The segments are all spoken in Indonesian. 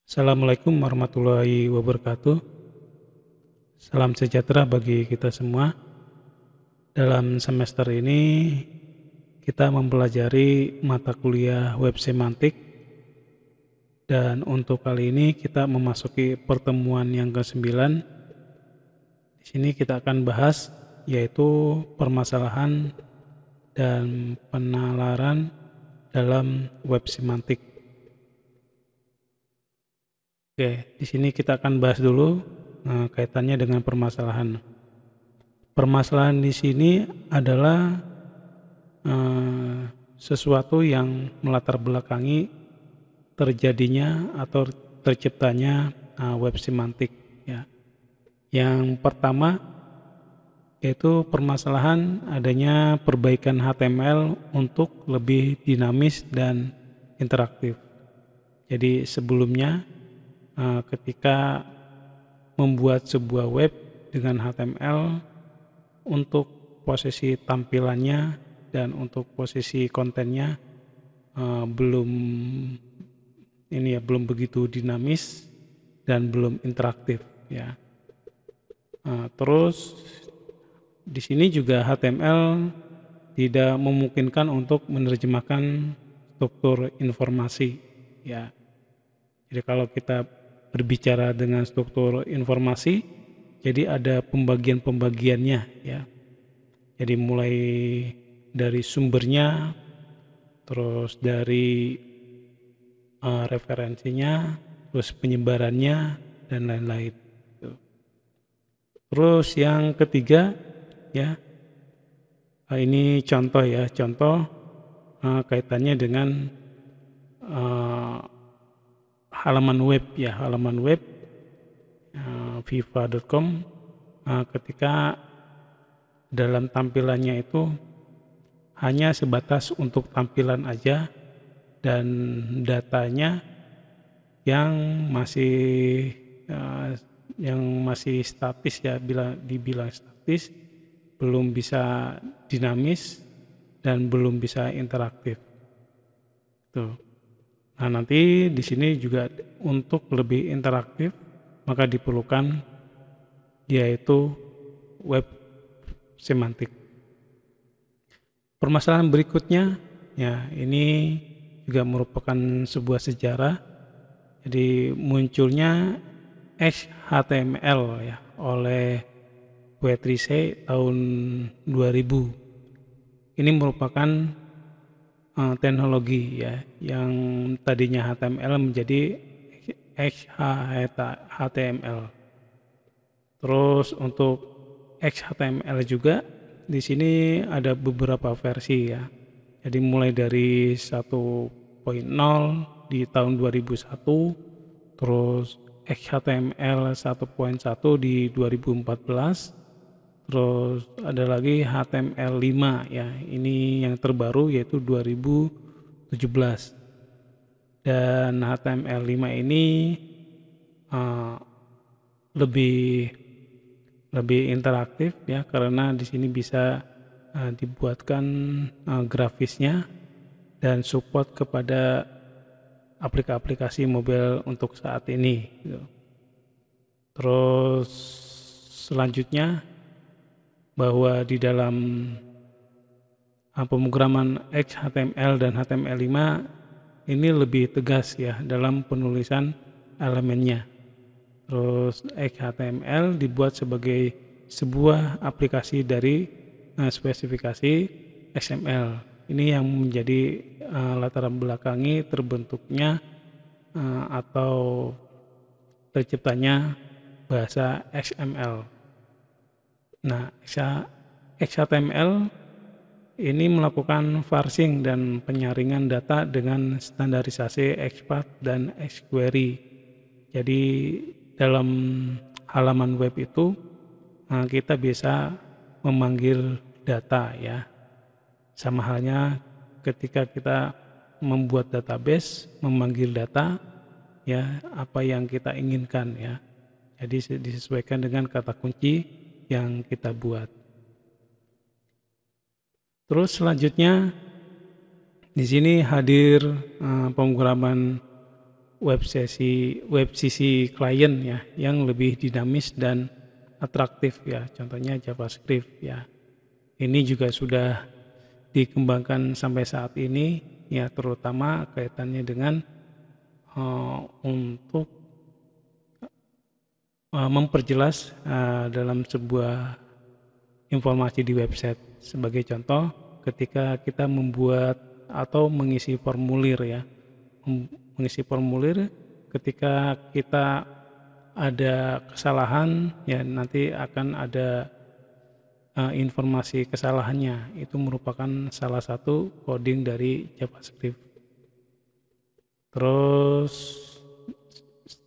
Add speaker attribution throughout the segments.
Speaker 1: Assalamualaikum warahmatullahi wabarakatuh. Salam sejahtera bagi kita semua. Dalam semester ini kita mempelajari mata kuliah web semantik, dan untuk kali ini kita memasuki pertemuan yang ke-9. Di sini kita akan bahas yaitu permasalahan dan penalaran dalam web semantik. Oke, di sini kita akan bahas dulu kaitannya dengan permasalahan. Permasalahan di sini adalah sesuatu yang melatar belakangi terjadinya atau terciptanya web semantik. Ya. Yang pertama yaitu permasalahan adanya perbaikan HTML untuk lebih dinamis dan interaktif. Jadi sebelumnya ketika membuat sebuah web dengan HTML, untuk posisi tampilannya dan untuk posisi kontennya belum begitu dinamis dan belum interaktif ya. Terus di sini juga HTML tidak memungkinkan untuk menerjemahkan struktur informasi ya. Jadi kalau kita berbicara dengan struktur informasi, jadi ada pembagian-pembagiannya ya. Jadi mulai dari sumbernya, terus dari referensinya, terus penyebarannya dan lain-lain. Terus yang ketiga ya, ini contoh ya, kaitannya dengan halaman web ya, viva.com. Ketika dalam tampilannya itu hanya sebatas untuk tampilan aja dan datanya yang masih statis ya, dibilang statis, belum bisa dinamis dan belum bisa interaktif. Tuh. Nah, nanti di sini juga untuk lebih interaktif maka diperlukan yaitu web semantik. Permasalahan berikutnya ya, ini juga merupakan sebuah sejarah. Jadi munculnya HTML ya oleh Wetrise tahun 2000. Ini merupakan teknologi ya, yang tadinya HTML menjadi XHTML. Terus untuk XHTML juga di sini ada beberapa versi ya. Jadi mulai dari 1.0 di tahun 2001, terus XHTML 1.1 di 2014, terus ada lagi HTML5 ya, ini yang terbaru yaitu 2017. Dan HTML5 ini lebih interaktif ya, karena di sini bisa dibuatkan grafisnya dan support kepada aplikasi mobile untuk saat ini gitu. Terus selanjutnya bahwa di dalam pemrograman XHTML dan HTML5 ini lebih tegas ya dalam penulisan elemennya. Terus XHTML dibuat sebagai sebuah aplikasi dari spesifikasi XML. Ini yang menjadi latar belakangi terbentuknya atau terciptanya bahasa XML. Nah, XHTML ini melakukan parsing dan penyaringan data dengan standarisasi XPath dan XQuery. Jadi dalam halaman web itu kita bisa memanggil data ya. Sama halnya ketika kita membuat database, memanggil data ya, apa yang kita inginkan ya. Jadi disesuaikan dengan kata kunci yang kita buat. Terus selanjutnya di sini hadir pemrograman web sisi klien ya yang lebih dinamis dan atraktif ya, contohnya JavaScript ya. Ini juga sudah dikembangkan sampai saat ini ya, terutama kaitannya dengan untuk memperjelas dalam sebuah informasi di website. Sebagai contoh, ketika kita membuat atau mengisi formulir ya, mengisi formulir, ketika kita ada kesalahan ya nanti akan ada informasi kesalahannya. Itu merupakan salah satu coding dari JavaScript.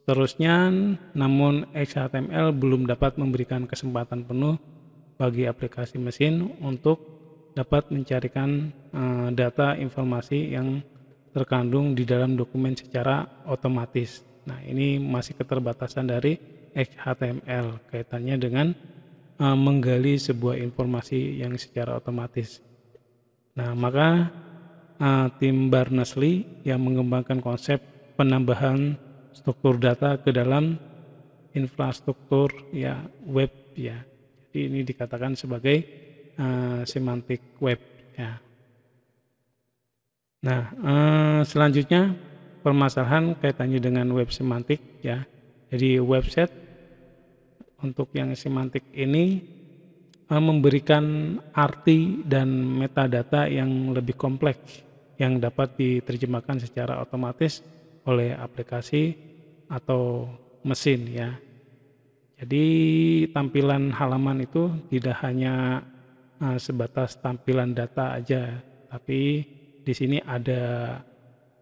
Speaker 1: Terusnya, namun XHTML belum dapat memberikan kesempatan penuh bagi aplikasi mesin untuk dapat mencarikan data informasi yang terkandung di dalam dokumen secara otomatis. Nah, ini masih keterbatasan dari XHTML kaitannya dengan menggali sebuah informasi yang secara otomatis. Nah, maka tim Berners-Lee yang mengembangkan konsep penambahan struktur data ke dalam infrastruktur ya web ya. Jadi ini dikatakan sebagai semantic web ya. Nah, selanjutnya permasalahan kaitannya dengan web semantik ya. Jadi website untuk yang semantik ini memberikan arti dan metadata yang lebih kompleks yang dapat diterjemahkan secara otomatis oleh aplikasi atau mesin ya. Jadi tampilan halaman itu tidak hanya sebatas tampilan data aja, tapi di sini ada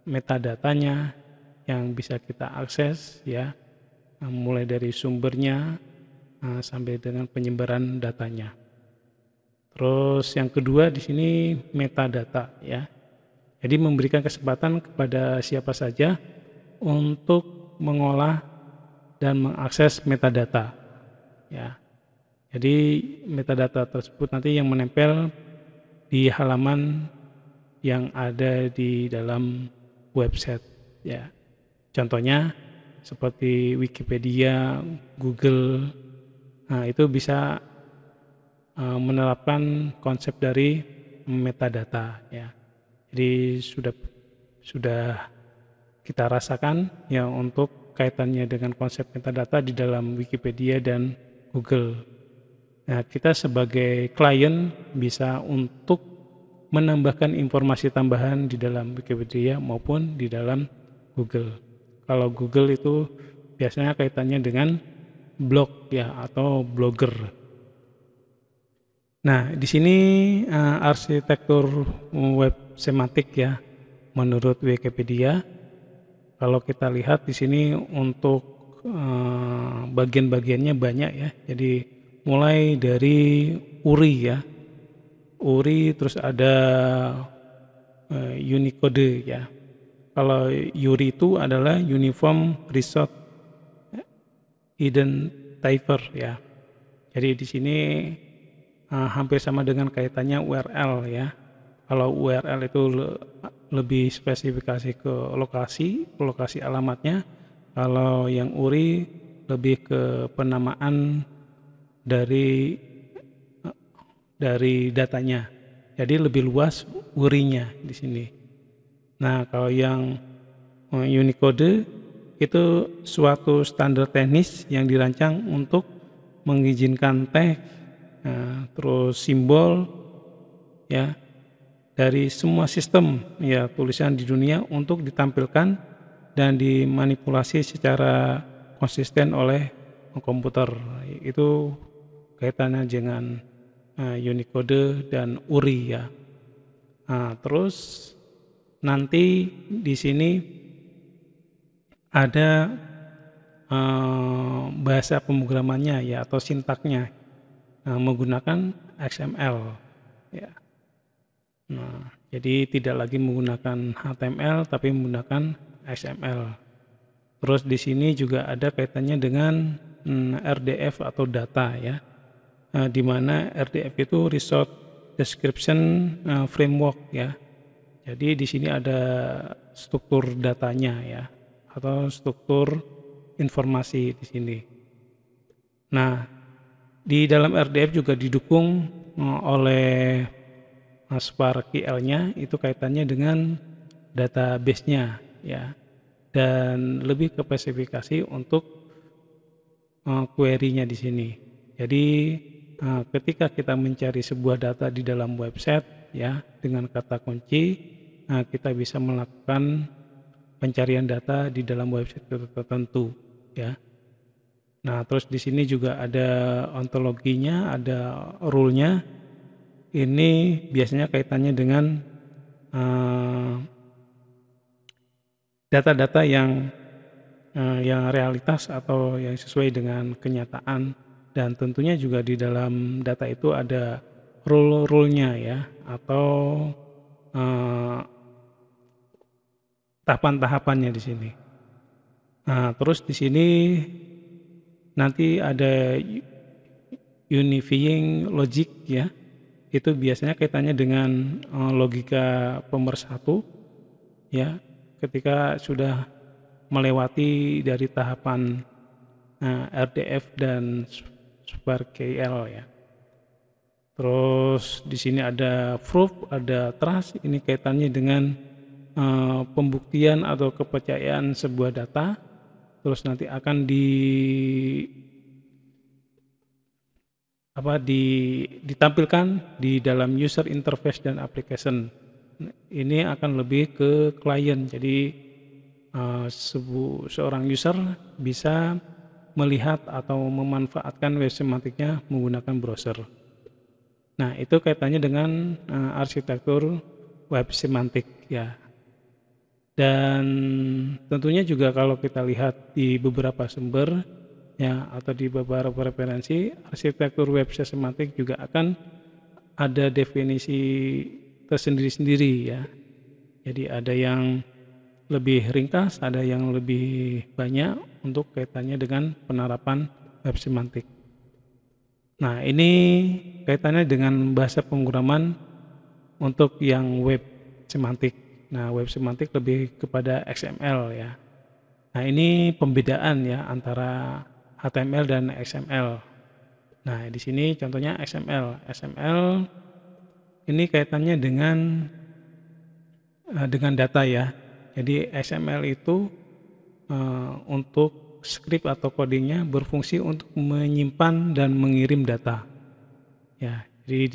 Speaker 1: metadatanya yang bisa kita akses ya, mulai dari sumbernya sampai dengan penyebaran datanya. Terus yang kedua di sini metadata ya. Jadi memberikan kesempatan kepada siapa saja untuk mengolah dan mengakses metadata ya. Jadi metadata tersebut nanti yang menempel di halaman yang ada di dalam website ya. Contohnya seperti Wikipedia, Google, nah itu bisa menerapkan konsep dari metadata ya. Jadi sudah kita rasakan ya untuk kaitannya dengan konsep metadata di dalam Wikipedia dan Google. Nah, kita sebagai klien bisa untuk menambahkan informasi tambahan di dalam Wikipedia maupun di dalam Google. Kalau Google itu biasanya kaitannya dengan blog ya atau blogger. Nah, di sini arsitektur web semantik ya menurut Wikipedia. Kalau kita lihat di sini untuk bagian-bagiannya banyak ya. Jadi mulai dari URI ya. URI terus ada Unicode ya. Kalau URI itu adalah Uniform Resource Identifier ya. Jadi di sini hampir sama dengan kaitannya URL ya. Kalau URL itu lebih spesifikasi ke lokasi alamatnya. Kalau yang URI lebih ke penamaan dari datanya. Jadi lebih luas URI-nya di sini. Nah, kalau yang Unicode itu suatu standar teknis yang dirancang untuk mengizinkan teks, terus simbol ya dari semua sistem ya tulisan di dunia untuk ditampilkan dan dimanipulasi secara konsisten oleh komputer. Itu kaitannya dengan Unicode dan URI ya. Nah, terus nanti di sini ada bahasa pemrogramannya ya atau sintaknya menggunakan XML ya. Nah, jadi tidak lagi menggunakan HTML tapi menggunakan XML. Terus di sini juga ada kaitannya dengan RDF atau data ya. Di mana RDF itu Resource Description Framework ya. Jadi di sini ada struktur datanya ya atau struktur informasi di sini. Nah, di dalam RDF juga didukung oleh Spark QL-nya itu kaitannya dengan database-nya ya, dan lebih ke spesifikasi untuk query-nya di sini. Jadi ketika kita mencari sebuah data di dalam website ya dengan kata kunci, kita bisa melakukan pencarian data di dalam website tertentu ya. Nah, terus di sini juga ada ontologinya, ada rule-nya. Ini biasanya kaitannya dengan data-data yang realitas atau yang sesuai dengan kenyataan, dan tentunya juga di dalam data itu ada rule-nya ya, atau tahapan-tahapannya di sini. Nah, terus di sini nanti ada unifying logic ya. Itu biasanya kaitannya dengan logika pemersatu ya, ketika sudah melewati dari tahapan RDF dan Spark QL ya. Terus di sini ada proof, ada trust, ini kaitannya dengan pembuktian atau kepercayaan sebuah data. Terus nanti akan ditampilkan di dalam user interface dan application. Ini akan lebih ke klien, jadi seorang user bisa melihat atau memanfaatkan web semantiknya menggunakan browser. Nah, itu kaitannya dengan arsitektur web semantik ya. Dan tentunya juga kalau kita lihat di beberapa sumber ya, atau di beberapa referensi, arsitektur web semantik juga akan ada definisi tersendiri-sendiri ya. Jadi ada yang lebih ringkas, ada yang lebih banyak untuk kaitannya dengan penerapan web semantik. Nah, ini kaitannya dengan bahasa pemrograman untuk yang web semantik. Nah, web semantik lebih kepada XML ya. Nah, ini pembedaan ya antara HTML dan XML. Nah, di sini contohnya XML. XML ini kaitannya dengan data ya. Jadi XML itu untuk script atau codingnya berfungsi untuk menyimpan dan mengirim data. Ya, jadi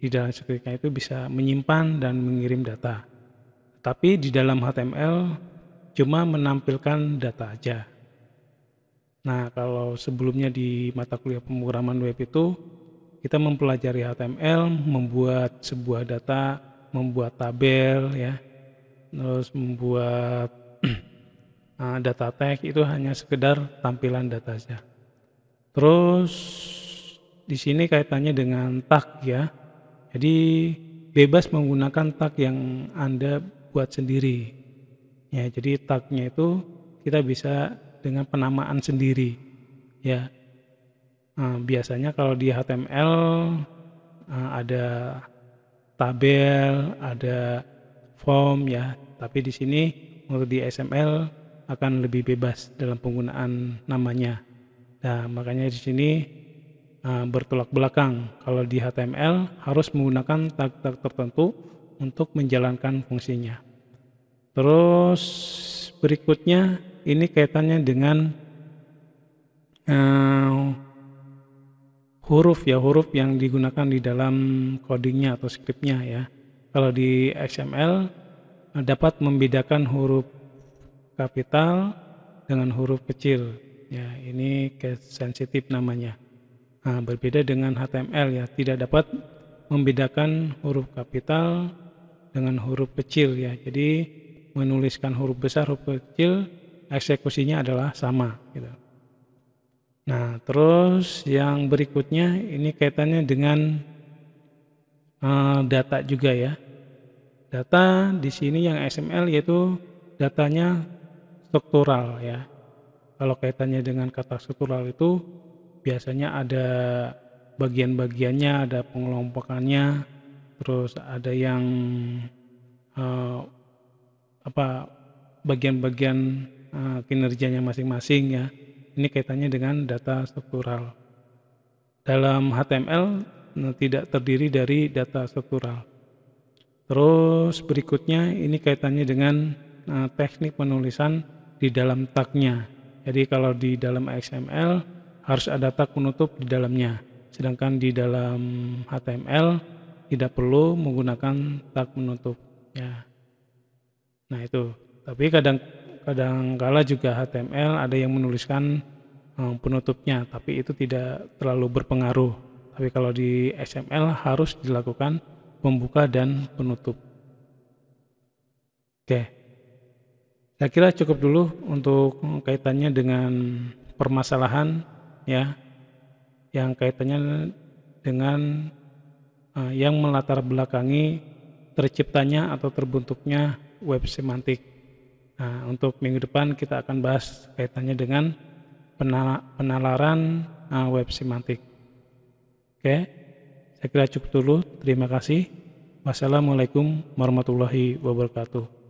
Speaker 1: di dalam scriptnya itu bisa menyimpan dan mengirim data. Tapi di dalam HTML cuma menampilkan data aja. Nah, kalau sebelumnya di mata kuliah pemrograman web itu kita mempelajari HTML, membuat sebuah data, membuat tabel ya, terus membuat data tag, itu hanya sekedar tampilan data saja. Terus di sini kaitannya dengan tag ya. Jadi bebas menggunakan tag yang Anda buat sendiri. Ya, jadi tagnya itu kita bisa dengan penamaan sendiri. Ya. Biasanya kalau di HTML ada tabel, ada form ya, tapi di sini untuk di XML akan lebih bebas dalam penggunaan namanya. Nah, makanya di sini bertolak belakang. Kalau di HTML harus menggunakan tag-tag tertentu untuk menjalankan fungsinya. Terus berikutnya ini kaitannya dengan huruf yang digunakan di dalam codingnya atau scriptnya ya. Kalau di XML dapat membedakan huruf kapital dengan huruf kecil ya, ini case sensitif namanya. Nah, berbeda dengan HTML ya, tidak dapat membedakan huruf kapital dengan huruf kecil ya. Jadi menuliskan huruf besar, huruf kecil, eksekusinya adalah sama gitu. Nah, terus yang berikutnya ini kaitannya dengan data juga ya. Data di sini yang XML yaitu datanya struktural ya. Kalau kaitannya dengan kata struktural itu biasanya ada bagian-bagiannya, ada pengelompokannya, terus ada yang bagian-bagian kinerjanya masing-masing ya. Ini kaitannya dengan data struktural. Dalam HTML tidak terdiri dari data struktural. Terus berikutnya ini kaitannya dengan teknik penulisan di dalam tagnya. Jadi kalau di dalam XML harus ada tag penutup di dalamnya. Sedangkan di dalam HTML tidak perlu menggunakan tag penutup ya. Nah itu. Tapi kadang-kala juga HTML ada yang menuliskan penutupnya, tapi itu tidak terlalu berpengaruh. Tapi kalau di XML harus dilakukan pembuka dan penutup. Oke. Saya kira cukup dulu untuk kaitannya dengan permasalahan ya, yang kaitannya dengan yang melatar belakangi terciptanya atau terbentuknya web semantik. Nah, untuk minggu depan kita akan bahas kaitannya dengan penalaran web semantik. Oke, saya kira cukup dulu. Terima kasih. Wassalamualaikum warahmatullahi wabarakatuh.